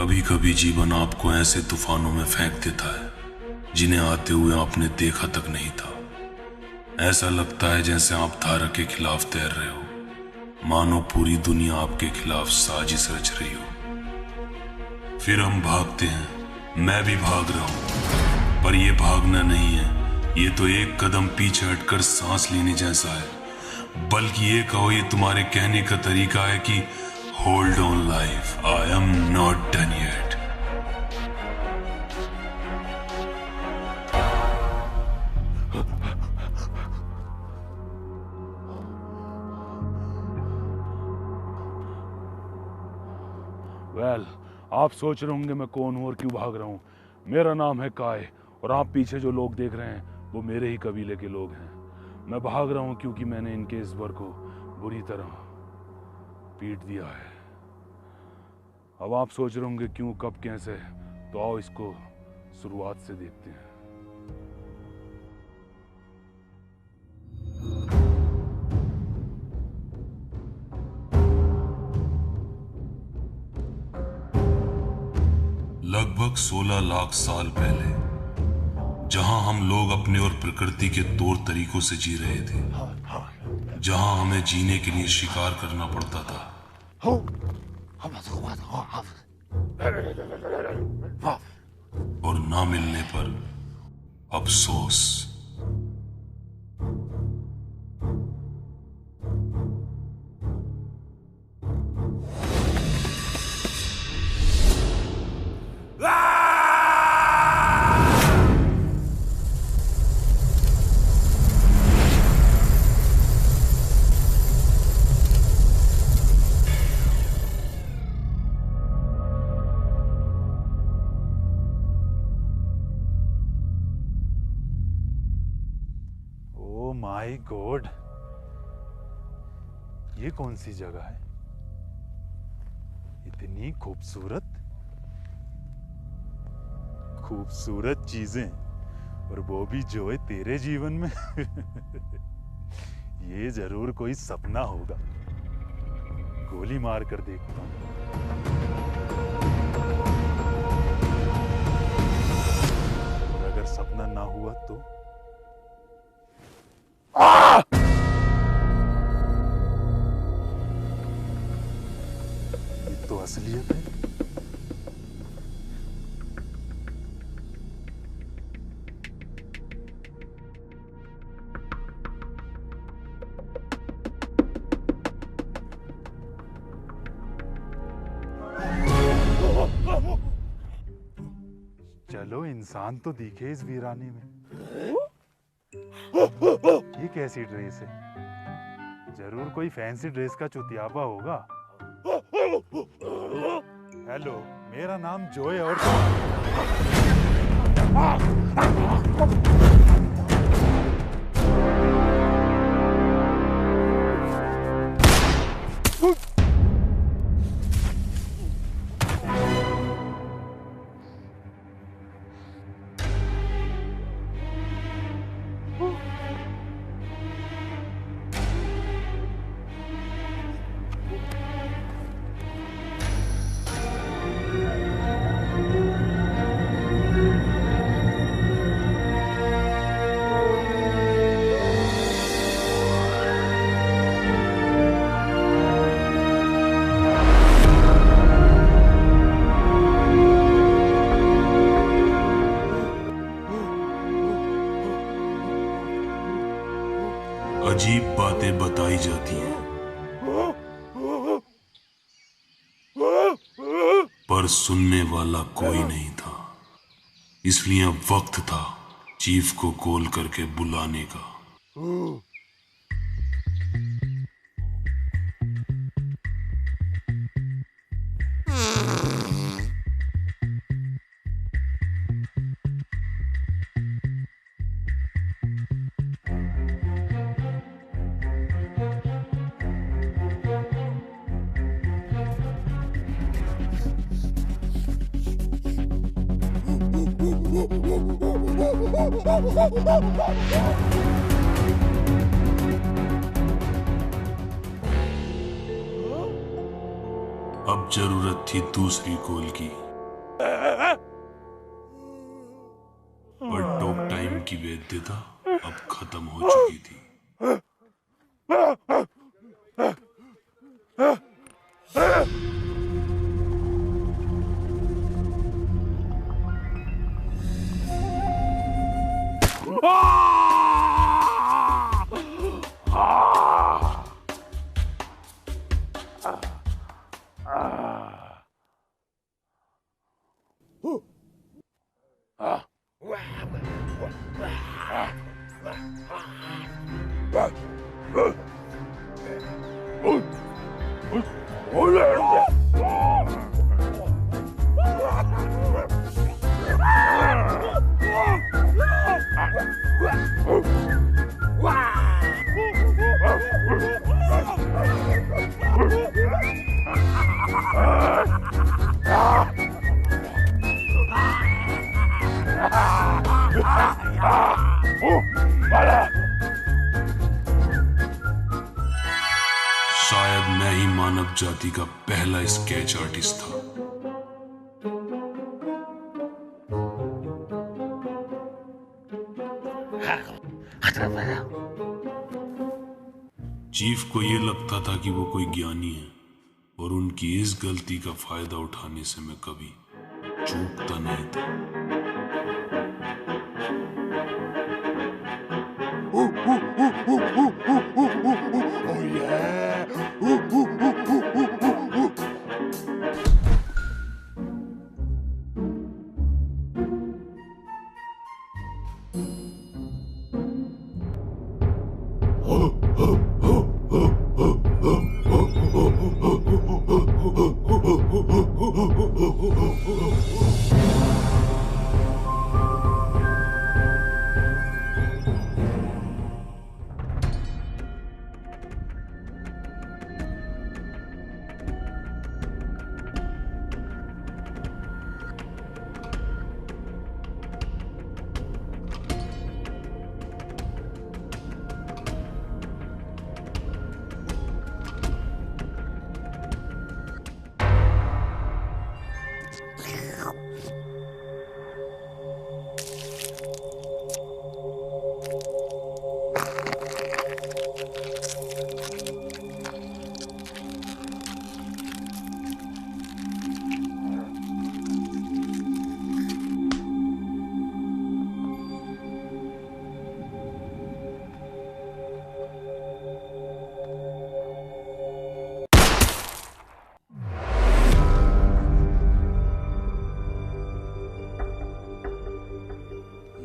कभी कभी जीवन आपको ऐसे तूफानों में फेंक देता है जिन्हें आते हुए आपने देखा तक नहीं था। ऐसा लगता है जैसे आप धारा के खिलाफ तैर रहे हो, मानो पूरी दुनिया आपके खिलाफ साजिश रच रही हो। फिर हम भागते हैं, मैं भी भाग रहा हूं, पर यह भागना नहीं है, ये तो एक कदम पीछे हटकर सांस लेने जैसा है। बल्कि ये कहो, ये तुम्हारे कहने का तरीका है कि hold on life, I am not done yet. आप सोच रहे होंगे मैं कौन हूं और क्यों भाग रहा हूं। मेरा नाम है काय और आप पीछे जो लोग देख रहे हैं वो मेरे ही कबीले के लोग हैं। मैं भाग रहा हूं क्योंकि मैंने इनके इस वर को बुरी तरह पीट दिया है। अब आप सोच रहे होंगे क्यों, कब, कैसे, तो आओ इसको शुरुआत से देखते हैं। लगभग 16 लाख साल पहले, जहां हम लोग अपने और प्रकृति के तौर तरीकों से जी रहे थे, जहां हमें जीने के लिए शिकार करना पड़ता था, और ना मिलने पर अफसोस। माय गॉड, ये कौन सी जगह है? इतनी खूबसूरत चीजें, और वो भी जो है तेरे जीवन में। ये जरूर कोई सपना होगा। गोली मार कर देखता हूं। और अगर सपना ना हुआ तो ये तो असलियत है। चलो, इंसान तो दिखे इस वीराने में। ये कैसी ड्रेस है? जरूर कोई फैंसी ड्रेस का चुतियापा होगा। हेलो, मेरा नाम जोय और अजीब बातें बताई जाती हैं, पर सुनने वाला कोई नहीं था। इसलिए अब वक्त था चीफ को कॉल करके बुलाने का। अब जरूरत थी दूसरी कॉल की। पर टॉक टाइम की वैधता अब खत्म हो चुकी थी। शायद मैं ही मानव जाति का पहला स्केच आर्टिस्ट था। चीफ को यह लगता था कि वो कोई ज्ञानी है और उनकी इस गलती का फायदा उठाने से मैं कभी चूकता नहीं था।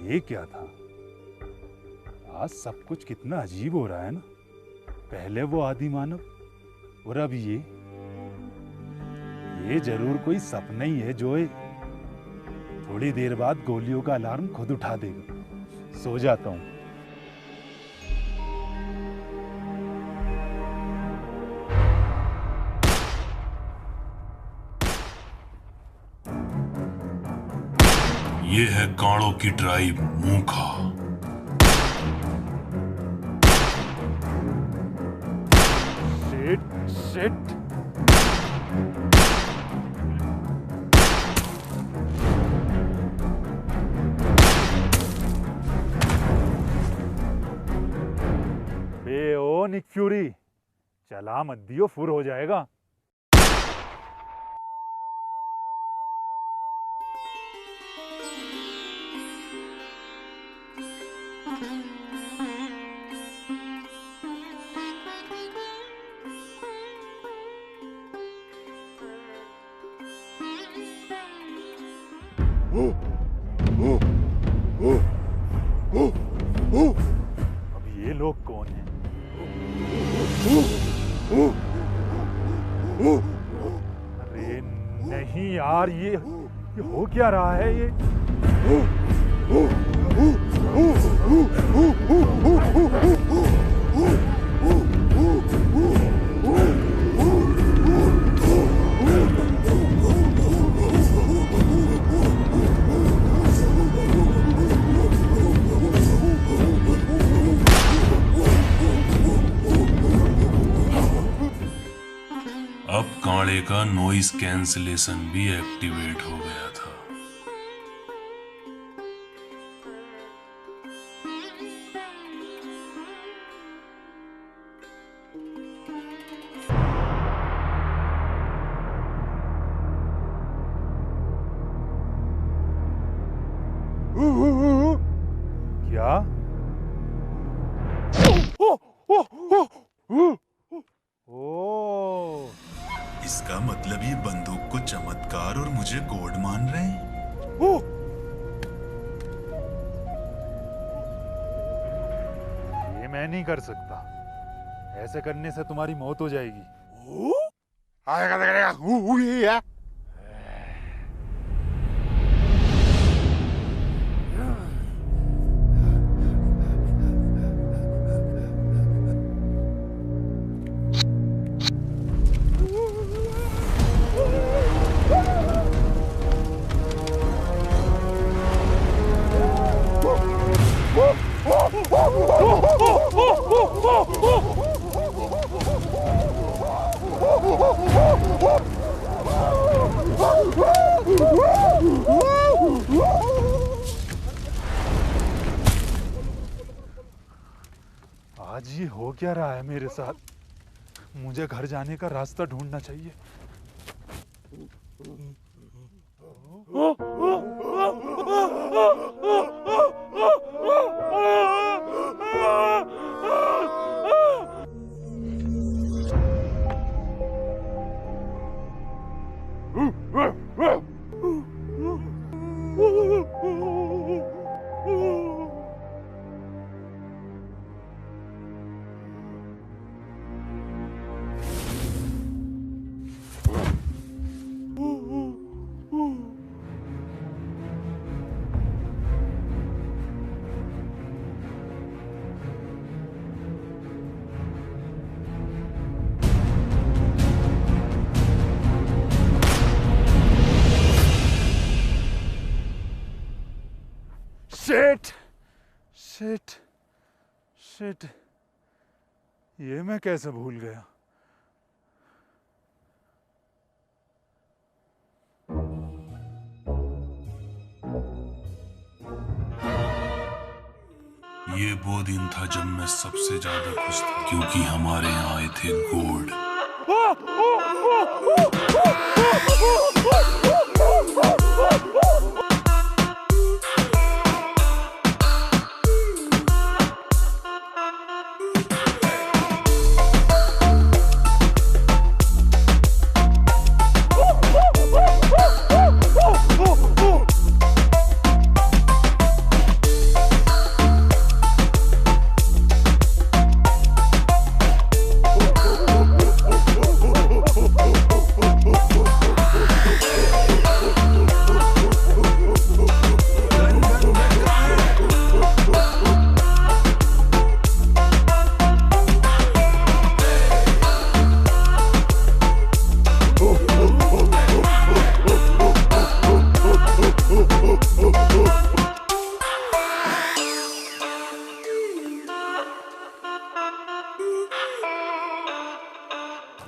ये क्या था? आज सब कुछ कितना अजीब हो रहा है ना। पहले वो आदि मानव और अब ये जरूर कोई सपना ही है जोए। थोड़ी देर बाद गोलियों का अलार्म खुद उठा देगा। सो जाता हूं। ये है गाड़ों की ट्राइब मूखा। शिट। बे ओ निक फ्यूरी, चला मत दियो, फुर हो जाएगा। अब ये लोग कौन हैं? अरे नहीं यार, ये हो क्या रहा है ये? अब कांडे का नॉइस कैंसलेशन भी एक्टिवेट हो गया था। ओ, इसका मतलब ये बंदूक को चमत्कार और मुझे गॉड मान रहे हैं। ये मैं नहीं कर सकता। ऐसे करने से तुम्हारी मौत हो जाएगी। आज ये हो क्या रहा है मेरे साथ? मुझे घर जाने का रास्ता ढूंढना चाहिए। शिट शिट शिट, ये मैं कैसे भूल गया? ये वो दिन था जब मैं सबसे ज्यादा खुश था, क्योंकि हमारे यहाँ आए थे गॉड।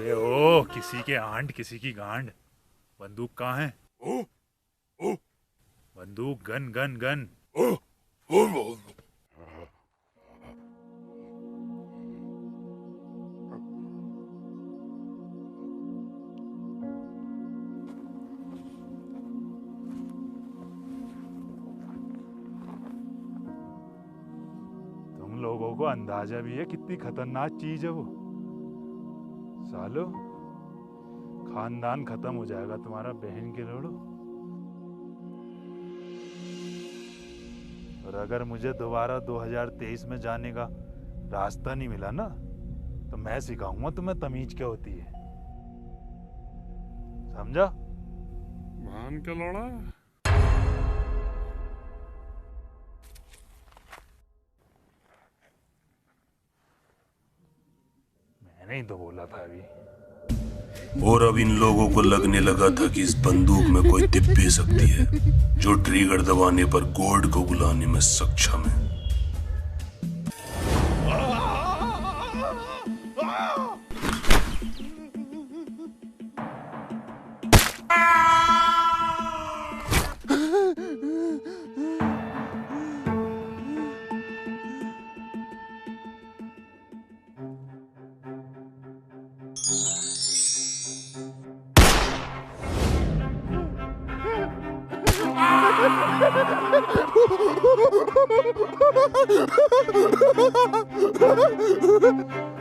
बे ओ, किसी के आंट किसी की गांड। बंदूक कहाँ है? बंदूक, गन गन गन। तुम लोगों को अंदाजा भी है कितनी खतरनाक चीज है वो? सालो, खानदान खत्म हो जाएगा तुम्हारा, बहन के लोड़ो। और अगर मुझे दोबारा 2023 में जाने का रास्ता नहीं मिला ना, तो मैं सिखाऊंगा तुम्हें तमीज क्या होती है, समझा? मान के लौड़ा। मैंने ही तो बोला था अभी। और अब इन लोगों को लगने लगा था कि इस बंदूक में कोई टिप भी सकती है, जो ट्रिगर दबाने पर गॉड को बुलाने में सक्षम है। Ha ha ha ha!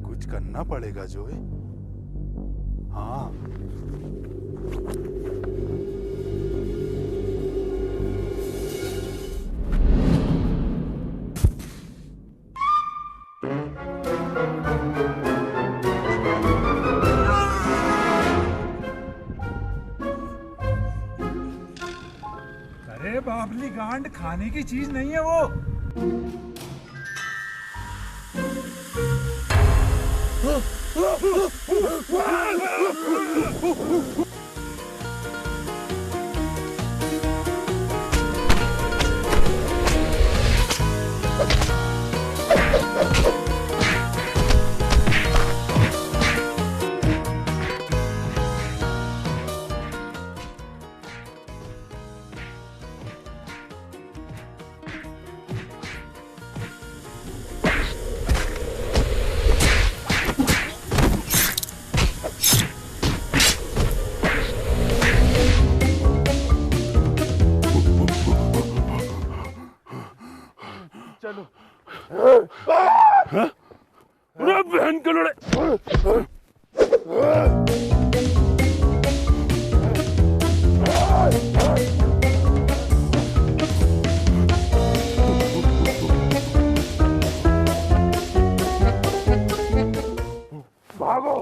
कुछ करना पड़ेगा जोए। हाँ, अरे बाबली गांड खाने की चीज नहीं है वो। चलो। अरे बहन के लड़े। भागो।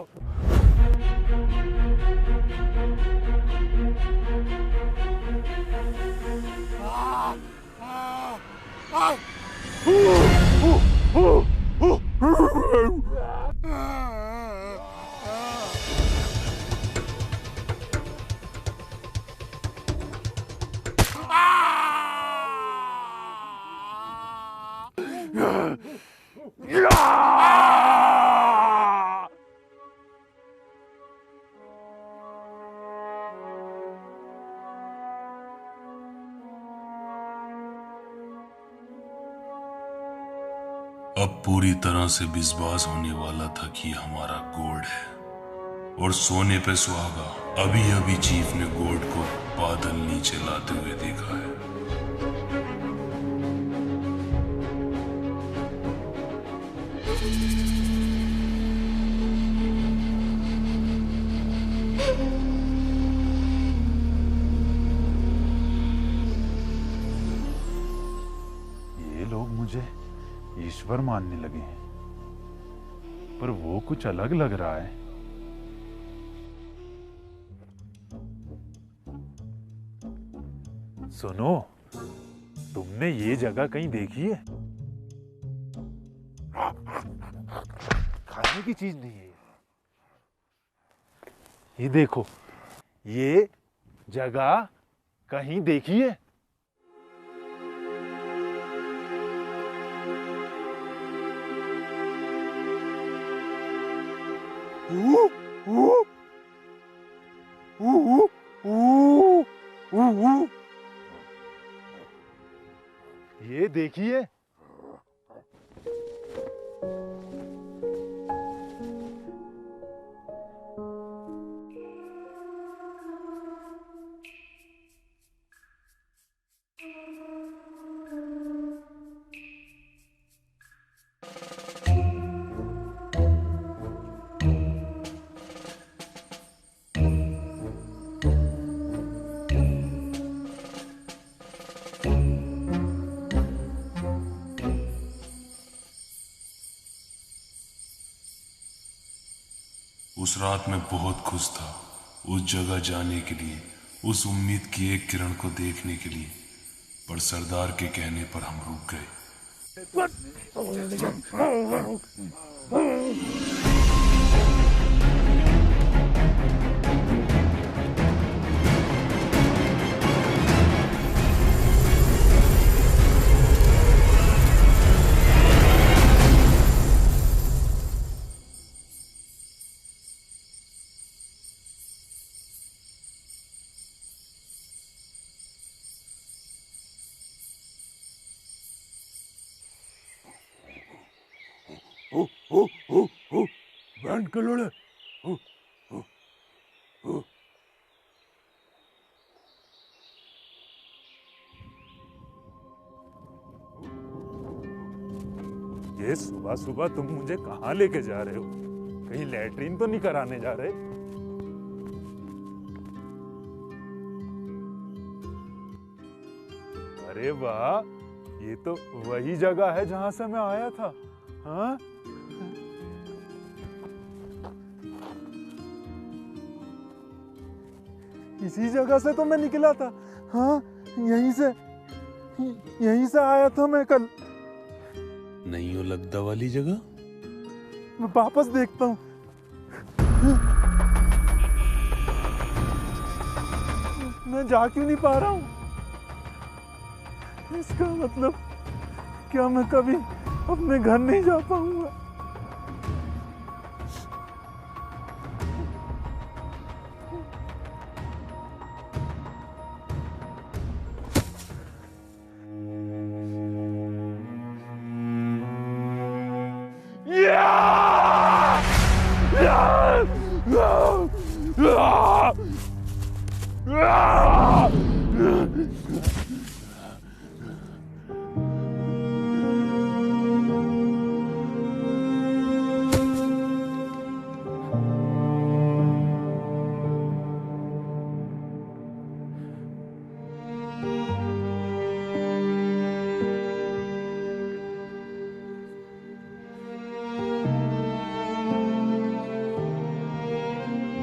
अब पूरी तरह से विश्वास होने वाला था कि हमारा गोड है और सोने पे सुहागा। अभी अभी चीफ ने गोड को बादल नीचे लाते हुए देखा है। ये लोग मुझे ईश्वर मानने लगे हैं, पर वो कुछ अलग लग रहा है। सुनो, तुमने ये जगह कहीं देखी है? खाने की चीज नहीं है। ये देखो, ये जगह कहीं देखिए। ये देखिए। उस रात मैं बहुत खुश था, उस जगह जाने के लिए, उस उम्मीद की एक किरण को देखने के लिए। पर सरदार के कहने पर हम रुक गए। बैंड के लोड़े। ये सुबह सुबह तुम मुझे कहाँ लेके जा रहे हो? कहीं लैट्रीन तो नहीं कराने जा रहे? अरे वाह, ये तो वही जगह है जहां से मैं आया था। हाँ, इसी जगह से तो मैं निकला था। हाँ, यहीं से आया था मैं कल। नहीं हो लगदा वाली जगह? मैं वापस देखता हूँ। मैं जा क्यों नहीं पा रहा हूँ? इसका मतलब क्या मैं कभी अपने घर नहीं जा पाऊंगा?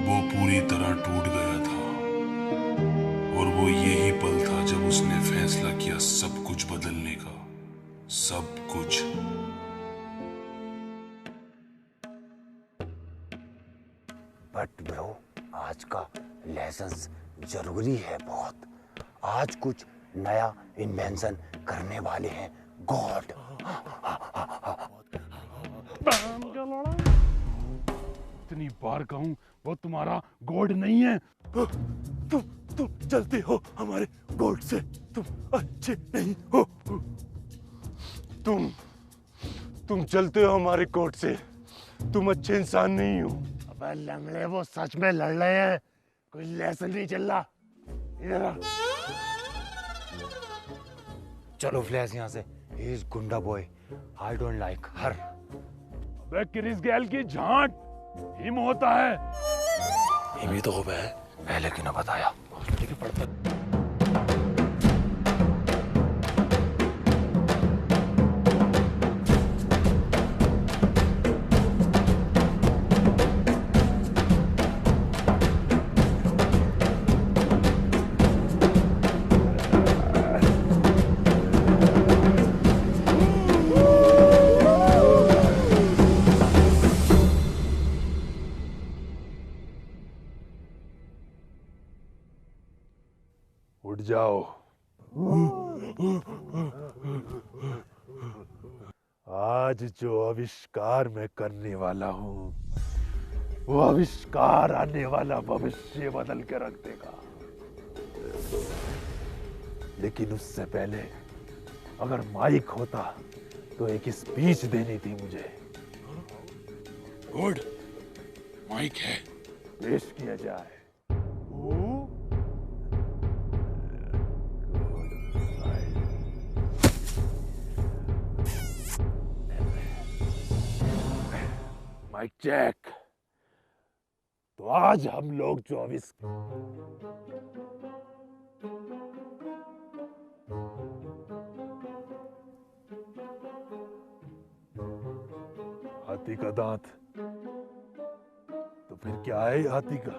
वो पूरी तरह टूट गया था, और वो यही पल था जब उसने फैसला किया सब कुछ बदलने का। सब कुछ। बट ब्रो, आज का लेसन्स जरूरी है बहुत। आज कुछ नया इन्वेंशन करने वाले हैं गॉड। इतनी बार कहूं, वो तुम्हारा गॉड नहीं है। तुम चलते हो हमारे गॉड से, तुम अच्छे नहीं हो। तुम चलते हो हमारे गॉड से, तुम अच्छे इंसान नहीं हो। अबे लंगड़े, वो सच में लड़ रहे हैं, कोई लेसन नहीं चल रहा। इधर आ। चलो फ्लैश यहाँ से। ही इज गुंडा बॉय, आई डोंट लाइक हर। अबे क्रिस गैल की झांट हिम होता है। हिम ही तो हो गया है, पहले क्यों ना बताया? उठ जाओ। आज जो आविष्कार मैं करने वाला हूँ, वो आविष्कार आने वाला भविष्य बदल के रख देगा। लेकिन उससे पहले अगर माइक होता तो एक स्पीच देनी थी मुझे। गुड, माइक है। पेश किया जाए। Mike check. तो आज हम लोग जो हाथी का दांत, तो फिर क्या है हाथी का?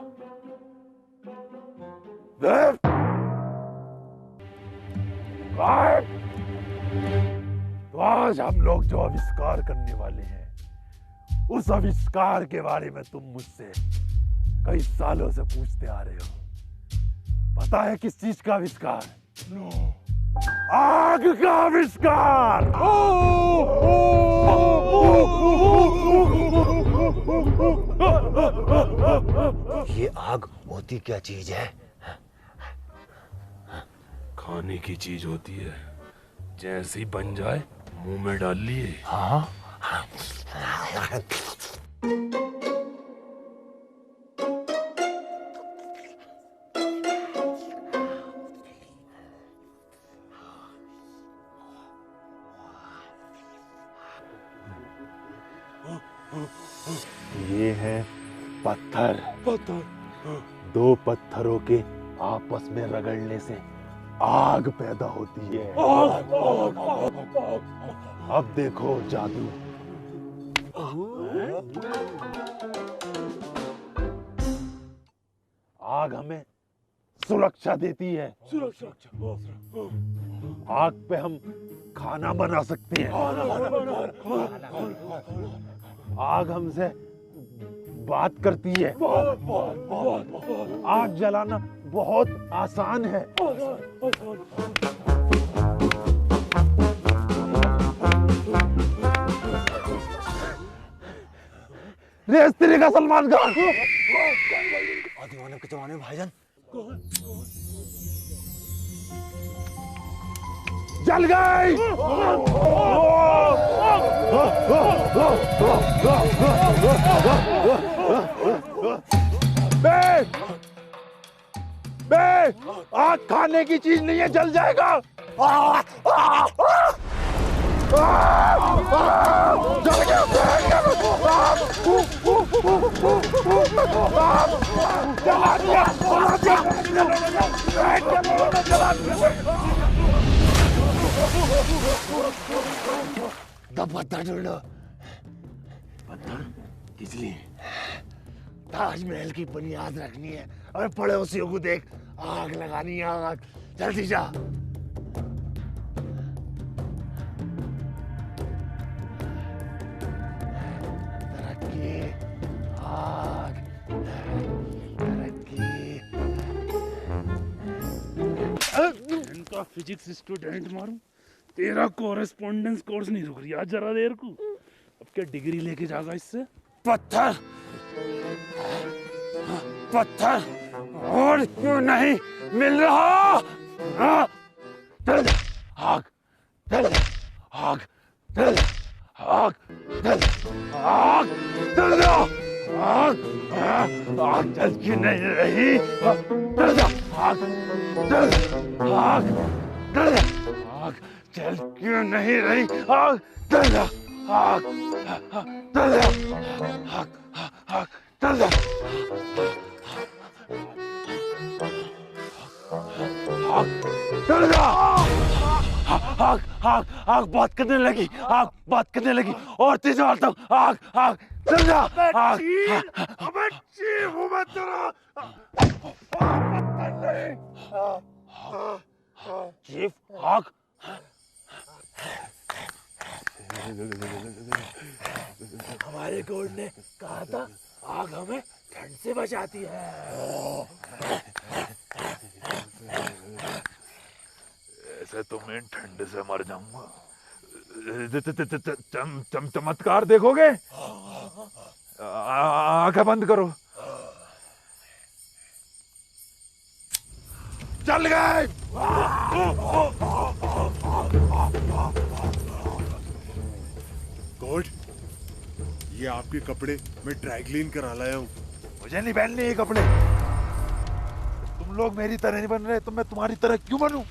तो आज हम लोग जो आविष्कार करने वाले हैं, उस आविष्कार के बारे में तुम मुझसे कई सालों से पूछते आ रहे हो। पता है किस चीज का आविष्कार? आग का आविष्कार। ये आग होती क्या चीज है? खाने की चीज होती है, जैसे ही बन जाए मुंह में डाल लिए। हाँ। ये है पत्थर। दो पत्थरों के आपस में रगड़ने से आग पैदा होती है। अब देखो जादू। आग हमें सुरक्षा देती है। आग पे हम खाना बना सकते हैं। आग हमसे बात करती है। आग जलाना बहुत आसान है। रेस तेरे का सलमान खान। दीवाने के जमाने में भाईजान जल गई। बे, आग खाने की चीज नहीं है, जल जाएगा। जल गया। जला दिया। पत्थर ढूंढो। पत्थर किस लिए? ताजमहल की बुनियाद रखनी है और पड़ोसियों को देख आग लगानी है। आग जल्दी जा। तरक्की, आग, तरक्की। इनका फिजिक्स स्टूडेंट मारूं, तेरा कोरेस्पोंडेंस कोर्स नहीं रुक रही आज जरा देर को। अब क्या डिग्री लेके जाएगा इससे? पत्थर, पत्थर और क्यों नहीं मिल रहा? चल जा, आग, चल जा, आग, चल जा, आग, चल जा, आग, चल जा, आग, आग जल क्यों नहीं रही? चल जा, आग, चल जा, आग, चल जा, आग जल क्यों नहीं रही? आग, चल जा, आग, चल जा, आग, आग, चल जा, आग, चल जा। आग, आग, आग बात करने लगी। आग बात करने लगी और तेज मारता हूँ। आग, आग, चल जा। आग, अबे चीफ हूँ मैं तेरा। चीफ, आग। हमारे कोड ने कहा था आग हमें ठंड से बचाती है। से तो मैं ठंड से मर जाऊंगा। चमत्कार देखोगे? आंखें बंद करो। चल गए। गॉड, ये आपके कपड़े मैं ड्राई क्लीन करा लाया हूँ। मुझे नहीं पहनने ये कपड़े। तुम लोग मेरी तरह नहीं बन रहे तो मैं तुम्हारी तरह क्यों बनूं?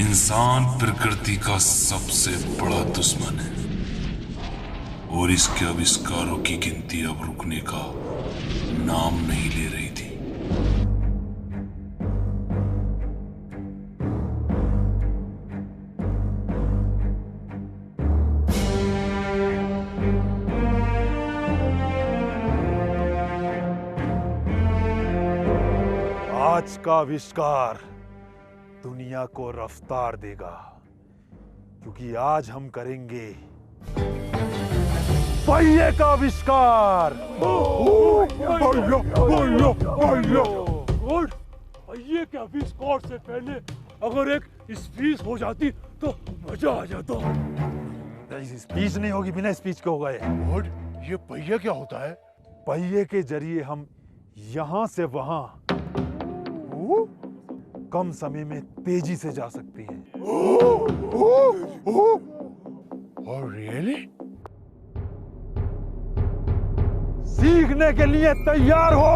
इंसान प्रकृति का सबसे बड़ा दुश्मन है और इसके आविष्कारों की गिनती अब रुकने का नाम नहीं ले रही थी। आज का आविष्कार दुनिया को रफ्तार देगा, क्योंकि आज हम करेंगे पहिए का आविष्कार। पहिए के आविष्कार से पहले अगर एक स्पीच हो जाती तो मजा आ जाता। स्पीच नहीं होगी, बिना स्पीच के होगा ये। गॉड, ये पहिया क्या होता है? पहिए के जरिए हम यहां से वहां कम समय में तेजी से जा सकते हैं। और रियली? सीखने के लिए तैयार हो।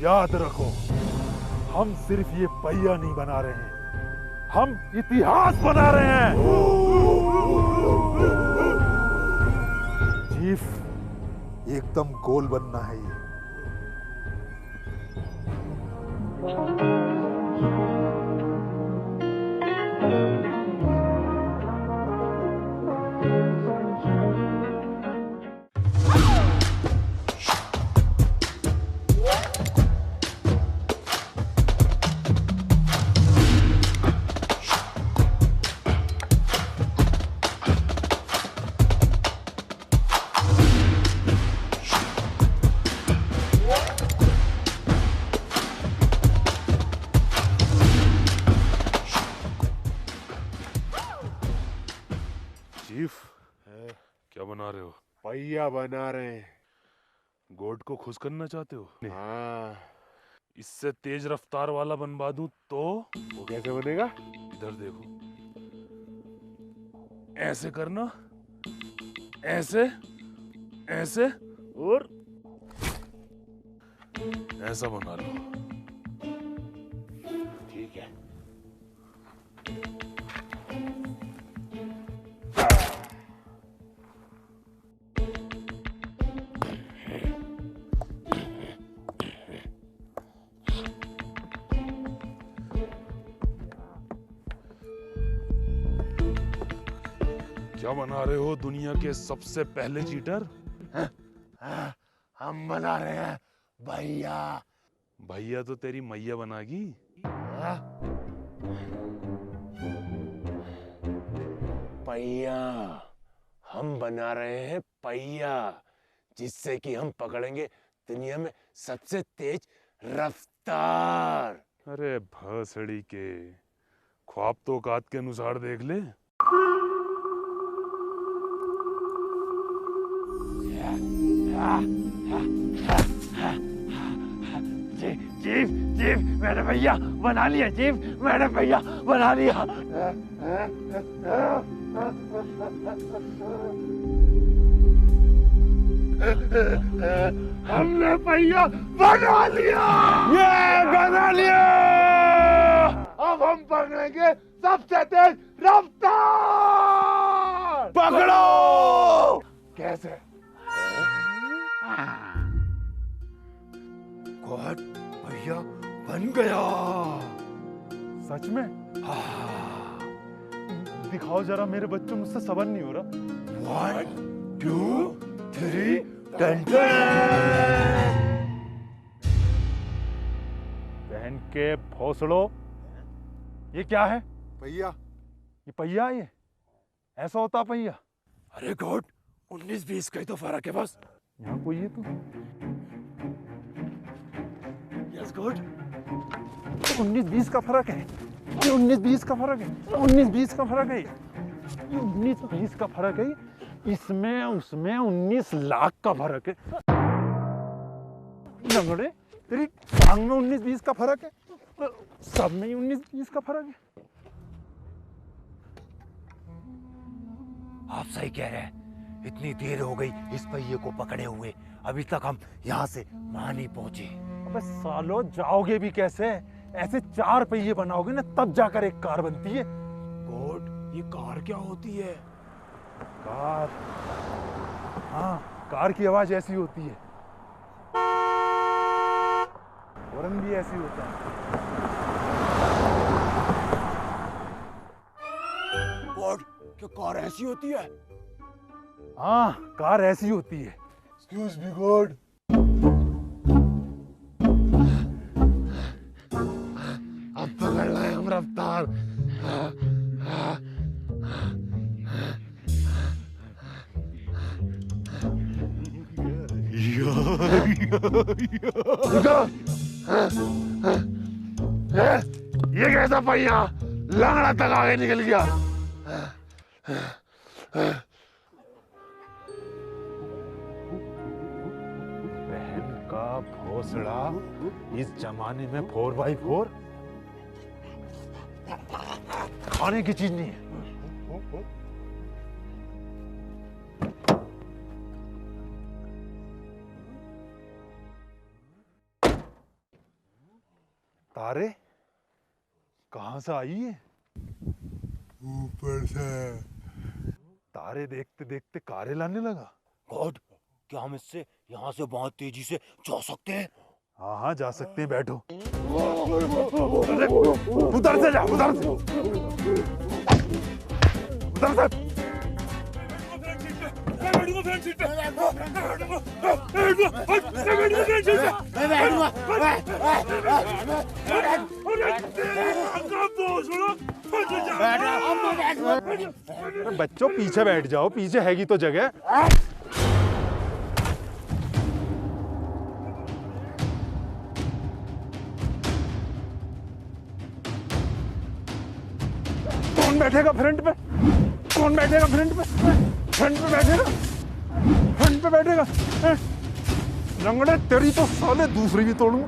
याद रखो, हम सिर्फ ये पहिया नहीं बना रहे हैं, हम इतिहास बना रहे हैं। चीफ, एकदम गोल बनना है ये। क्या बना रहे हो? पहिया बना रहे हैं। गोड को खुश करना चाहते हो? हाँ। इससे तेज रफ्तार वाला बनवा दूं तो? वो कैसे बनेगा? इधर देखो, ऐसे करना, ऐसे, ऐसे और ऐसा बना लो। ठीक है। क्या बना रहे हो दुनिया के सबसे पहले चीटर? हम बना रहे हैं भैया। भैया तो तेरी मैया बनागी। पहिया, हम बना रहे हैं पहिया, जिससे कि हम पकड़ेंगे दुनिया में सबसे तेज रफ्तार। अरे भसड़ी के, ख्वाब तो औकात के अनुसार देख ले। चीफ, चीफ, मैंने भैया बना लिया। चीफ, मैंने भैया बना लिया। हमने भैया बना लिया। ये बना लिया। अब हम पकड़ेंगे सबसे तेज रफ्तार। पकड़ो। कैसे? गॉड, भैया बन गया। सच में? हाँ। दिखाओ जरा, मेरे बच्चों, मुझसे सबर नहीं हो रहा। 1, 2, 3, टन बहन के भोसड़ो, ये क्या है? भैया। ये पहिया है? ये ऐसा होता पहिया? अरे गॉड, 19-20 का ही तो फर्क है बस। यहाँ कोई है तो? Yes God. 19-20 का फर्क है, 19-20 का फर्क है, 19-20 का फर्क है, 19-20 का फर्क है। इसमें उसमें 19 लाख का फर्क है। लंगड़े, तेरी टांग में 19-20 का फर्क है, सब में ही 19-20 का फर्क है। आप सही कह रहे हैं, इतनी देर हो गई इस पहिए को पकड़े हुए, अभी तक हम यहाँ से वहां नहीं पहुंचे। अबे सालो, जाओगे भी कैसे? ऐसे 4 पहिए बनाओगे ना तब जाकर एक कार बनती है। गॉड, ये कार क्या होती है? कार, हाँ, कार की आवाज ऐसी होती है, हॉर्न भी ऐसी होता है। गॉड, क्या कार ऐसी होती है? हाँ, कार ऐसी होती है। Excuse me God. अब पकड़ लाए हम रफ्तार। ये कैसा पहिया लंगड़ा तक आगे निकल गया। बहन का भोसड़ा, इस जमाने में 4x4 खाने की चीज नहीं है। तारे कहां से आई है? ऊपर से। तारे देखते देखते कारे लाने लगा। गॉड, क्या हम इससे यहाँ से बहुत तेजी से जा सकते हैं? हाँ हाँ, जा सकते हैं, बैठो। उधर से जा, उधर से, उधर से। बच्चों पीछे बैठ जाओ, पीछे हैगी तो जगह। कौन बैठेगा फ्रंट पे? कौन बैठेगा फ्रंट पे? फ्रंट पे बैठेगा, फ्रंट पे बैठेगा। लंगड़े, तेरी तो साले दूसरी भी तोड़ूंगा।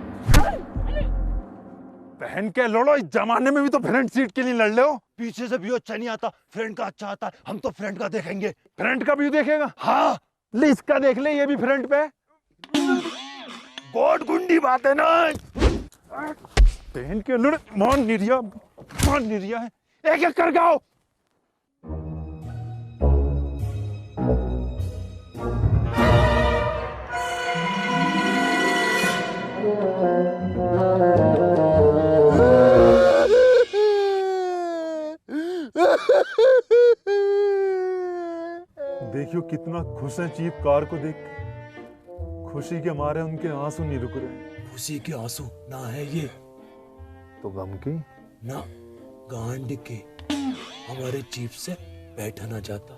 पहन के लड़ो, इस जमाने में भी तो फ्रंट सीट के लिए लड़ ले हो। पीछे से व्यू अच्छा नहीं आता, फ्रंट का अच्छा आता है। हम तो फ्रंट का देखेंगे। फ्रंट का व्यू देखेगा? हाँ, ले इसका देख ले, ये भी फ्रंट पे। गॉड, गुंडी बात है ना। पहन के लड़, मान निर्या है। एक एक कर गाओ। देखियो कितना खुश है चीफ कार को देख। खुशी के मारे उनके आंसू नहीं रुक रहे। खुशी के आंसू ना है ये, तो गम की ना गांड के। हमारे चीफ से बैठा ना जाता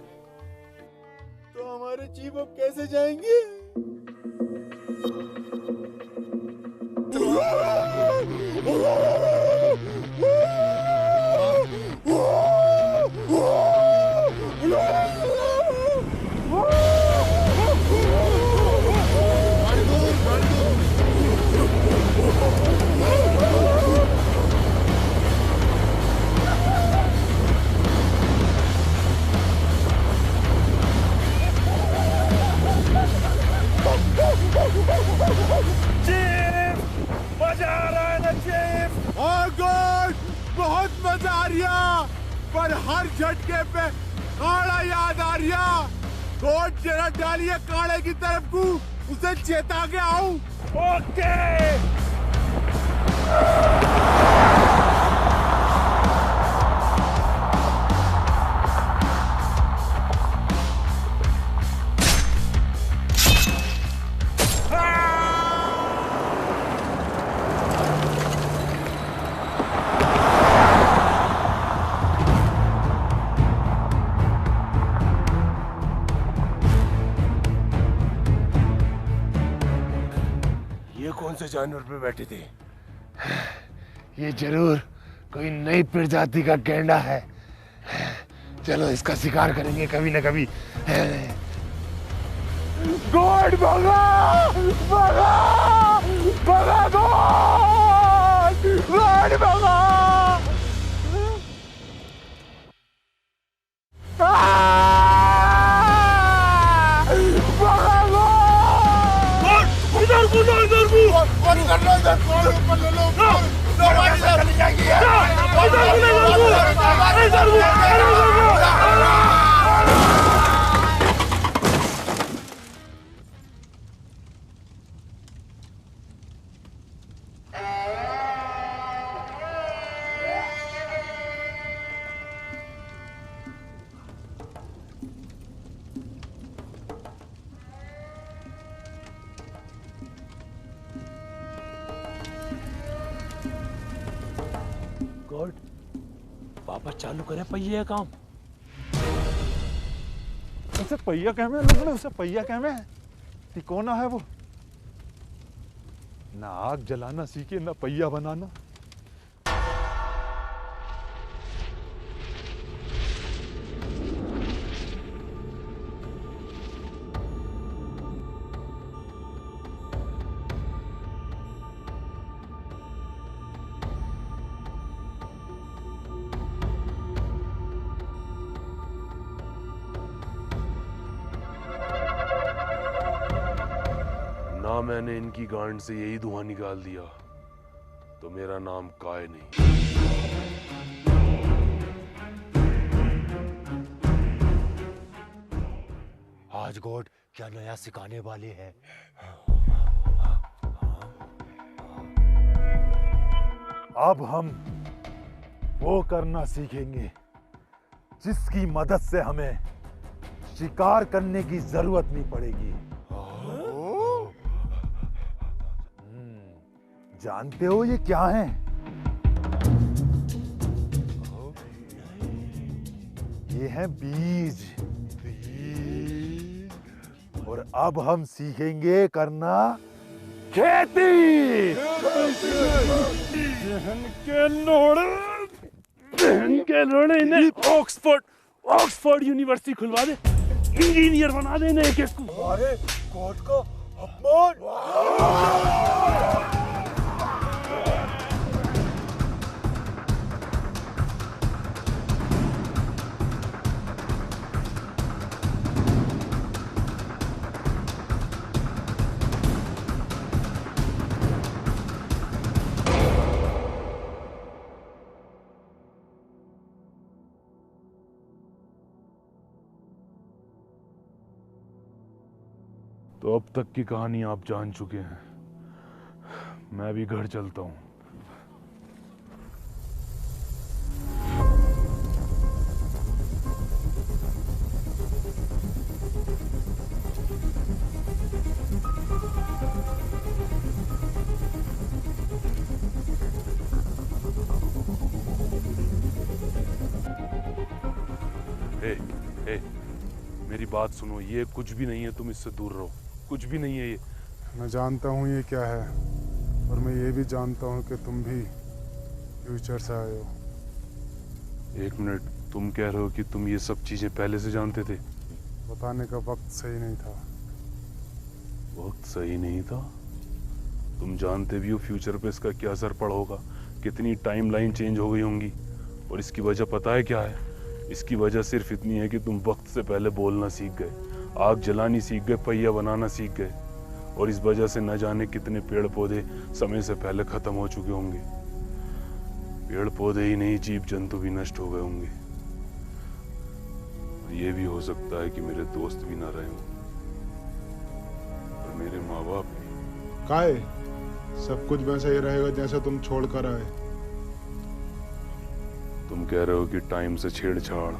तो हमारे चीफ अब कैसे जाएंगे? बहुत मजा आ रहा, पर हर झटके पे काड़ा याद आ रहा। कोट जरा डालिए काड़े की तरफ को, उसे चेता के आऊं। ओके। कौन से जानवर पे बैठे थे? ये जरूर कोई नई प्रजाति का गैंडा है। चलो इसका शिकार करेंगे कभी ना कभी। गॉड भगा भगा भगा गॉड गॉड भगा। गॉड वापस चालू करे पहिए काम। उसे पहिया कह में लंगड़े, उसे पहिया कह में तिकोना है वो। ना आग जलाना सीखे ना पहिया बनाना। ना मैंने इनकी गांड से यही धुआं निकाल दिया तो मेरा नाम काय नहीं। आज गॉड क्या नया सिखाने वाले हैं? अब हम वो करना सीखेंगे जिसकी मदद से हमें शिकार करने की जरूरत नहीं पड़ेगी। जानते हो ये क्या है? ये है बीज। और अब हम सीखेंगे करना खेती। के लोड़े इन्हें ऑक्सफोर्ड यूनिवर्सिटी खुलवा दे, इंजीनियर बना दे इन्हें एक एक को। अरे कोर्ट का अपमान। तो अब तक की कहानी आप जान चुके हैं। मैं भी घर चलता हूं। ए, मेरी बात सुनो, ये कुछ भी नहीं है, तुम इससे दूर रहो। कुछ भी नहीं है ये। मैं जानता हूँ ये क्या है, और मैं ये भी जानता हूँ कि तुम भी फ्यूचर से आए हो। एक मिनट, तुम कह रहे हो कि तुम ये सब चीजें पहले से जानते थे? बताने का वक्त सही नहीं था। वक्त सही नहीं था? तुम जानते भी हो फ्यूचर पे इसका क्या असर पड़ा होगा, कितनी टाइमलाइन चेंज हो गई होंगी। और इसकी वजह पता है क्या है? इसकी वजह सिर्फ इतनी है कि तुम वक्त से पहले बोलना सीख गए, आग जलानी सीख गए, पहिया बनाना सीख गए। और इस वजह से न जाने कितने पेड़ पौधे समय से पहले खत्म हो चुके होंगे। पेड़ पौधे ही नहीं, जीव जंतु भी नष्ट हो गए होंगे। और ये भी हो सकता है कि मेरे दोस्त भी ना रहे हों, और मेरे माँ बाप भी। काय सब कुछ वैसा ही रहेगा जैसे तुम छोड़ कर आए। तुम कह रहे हो कि टाइम से छेड़छाड़,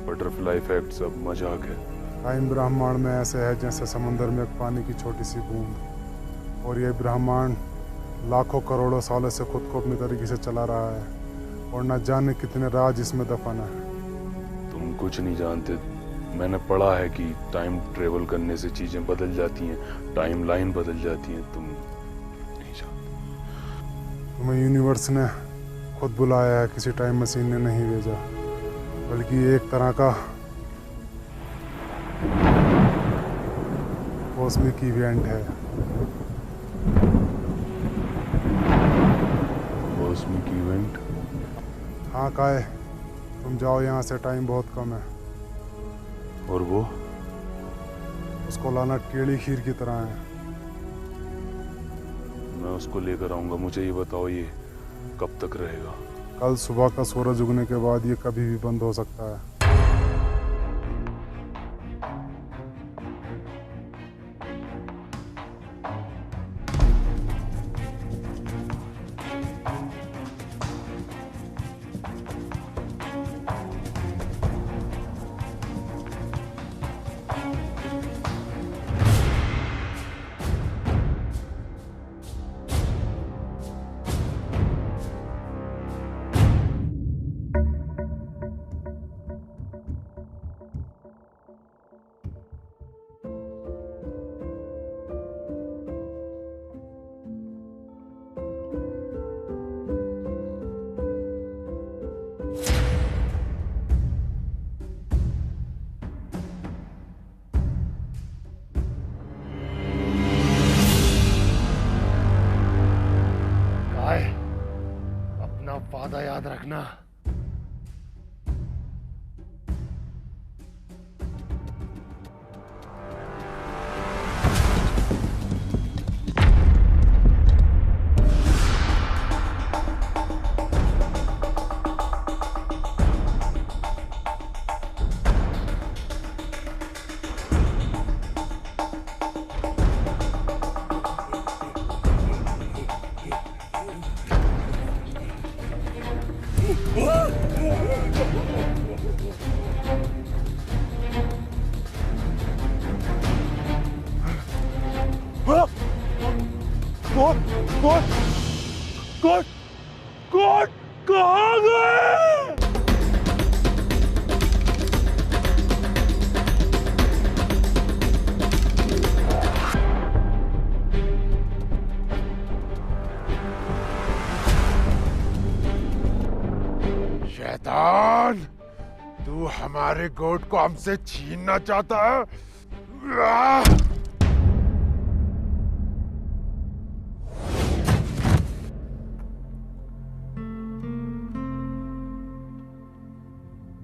बटरफ्लाई इफेक्ट सब मजाक है। टाइम ब्रह्मांड में ऐसे है जैसे समुद्र में एक पानी की छोटी सी बूंद, और ये ब्रह्मांड लाखों करोड़ों सालों से खुद को अपनी तरीके से चला रहा है, और न जाने कितने राज इसमें दफन है। तुम कुछ नहीं जानते। मैंने पढ़ा है कि टाइम ट्रेवल करने से चीजें बदल जाती हैं, टाइम लाइन बदल जाती हैं। तुम्हें यूनिवर्स ने खुद बुलाया है, किसी टाइम मशीन ने नहीं भेजा, बल्कि एक तरह का कॉस्मिक इवेंट है। Cosmic event? हाँ काय, तुम जाओ यहाँ से, टाइम बहुत कम है। और वो? उसको लाना केली खीर की तरह है। मैं उसको लेकर आऊंगा। मुझे ये बताओ, ये कब तक रहेगा? कल सुबह का सूरज उगने के बाद ये कभी भी बंद हो सकता है। वादा याद रखना। कोट कहाँ गए? शैतान, तू हमारे गोट को हमसे छीनना चाहता है?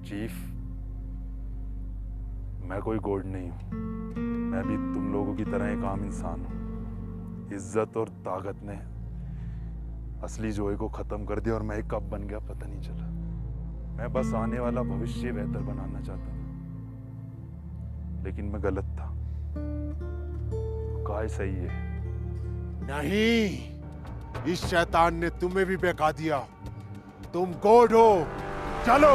चीफ, मैं कोई गोड नहीं हूं। मैं भी तुम लोगों की तरह एक आम इंसान हूं। इज्जत और ताकत ने असली जोए को खत्म कर दिया और मैं कब बन गया पता नहीं चला। मैं बस आने वाला भविष्य बेहतर बनाना चाहता था, लेकिन मैं गलत था। काय सही है? नहीं, इस शैतान ने तुम्हें भी बहका दिया। तुम गोड हो। चलो।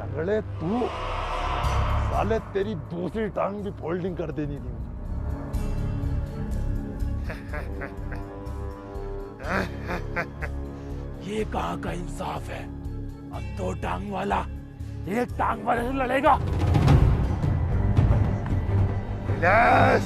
लंगड़े तू, साले तेरी दूसरी टांग भी फोल्डिंग कर देनी थी। ये कहाँ का इंसाफ है? अब दो टांग वाला एक टांग वाले से लड़ेगा। यस।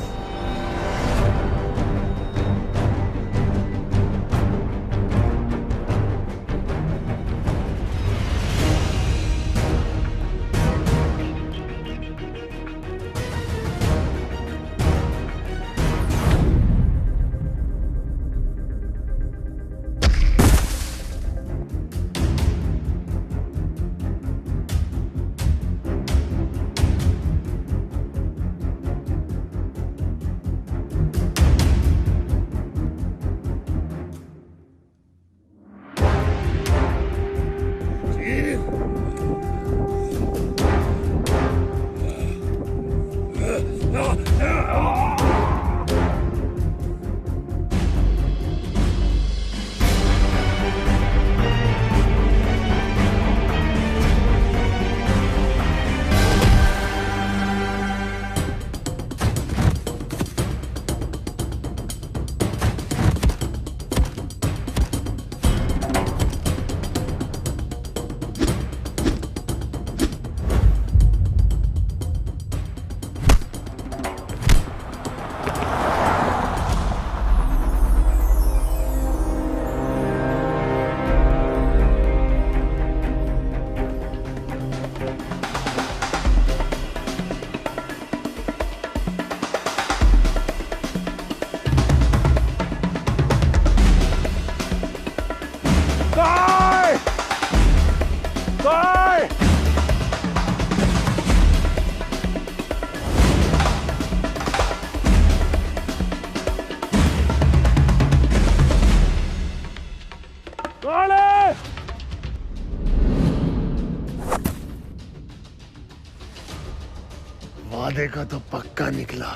वादे का तो पक्का निकला।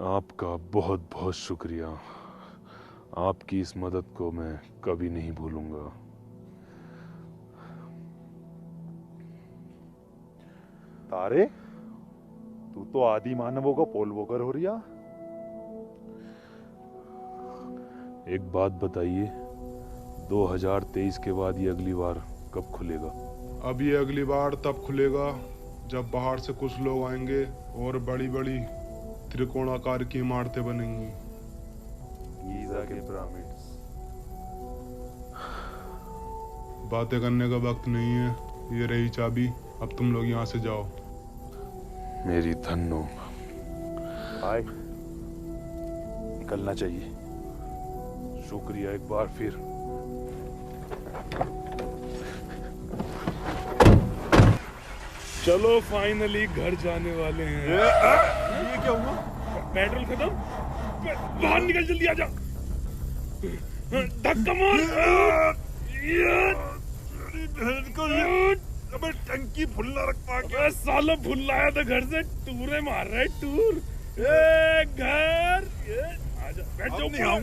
आपका बहुत बहुत शुक्रिया। आपकी इस मदद को मैं कभी नहीं भूलूंगा। तारे, तू तो आदि मानवों का पोल वोकर हो रिया। एक बात बताइए, 2023 के बाद ये अगली बार कब खुलेगा? अब ये अगली बार तब खुलेगा जब बाहर से कुछ लोग आएंगे और बड़ी बड़ी त्रिकोणाकार की इमारतें बनेंगी। गीज़ा के पिरामिड्स। बातें करने का वक्त नहीं है, ये रही चाबी, अब तुम लोग यहाँ से जाओ। मेरी धन्नो। भाई, निकलना चाहिए। शुक्रिया एक बार फिर। चलो फाइनली घर जाने वाले हैं। ये क्या हुआ? पेट्रोल खत्म। बाहर निकल, जल्दी आ जा। धक्का मार। अबे टंकी फुल्ला रख पा के। अबे साला भूल लाया था घर से, टूरे मार रहा है टूर। ए घर, आजा बैठ जाओ।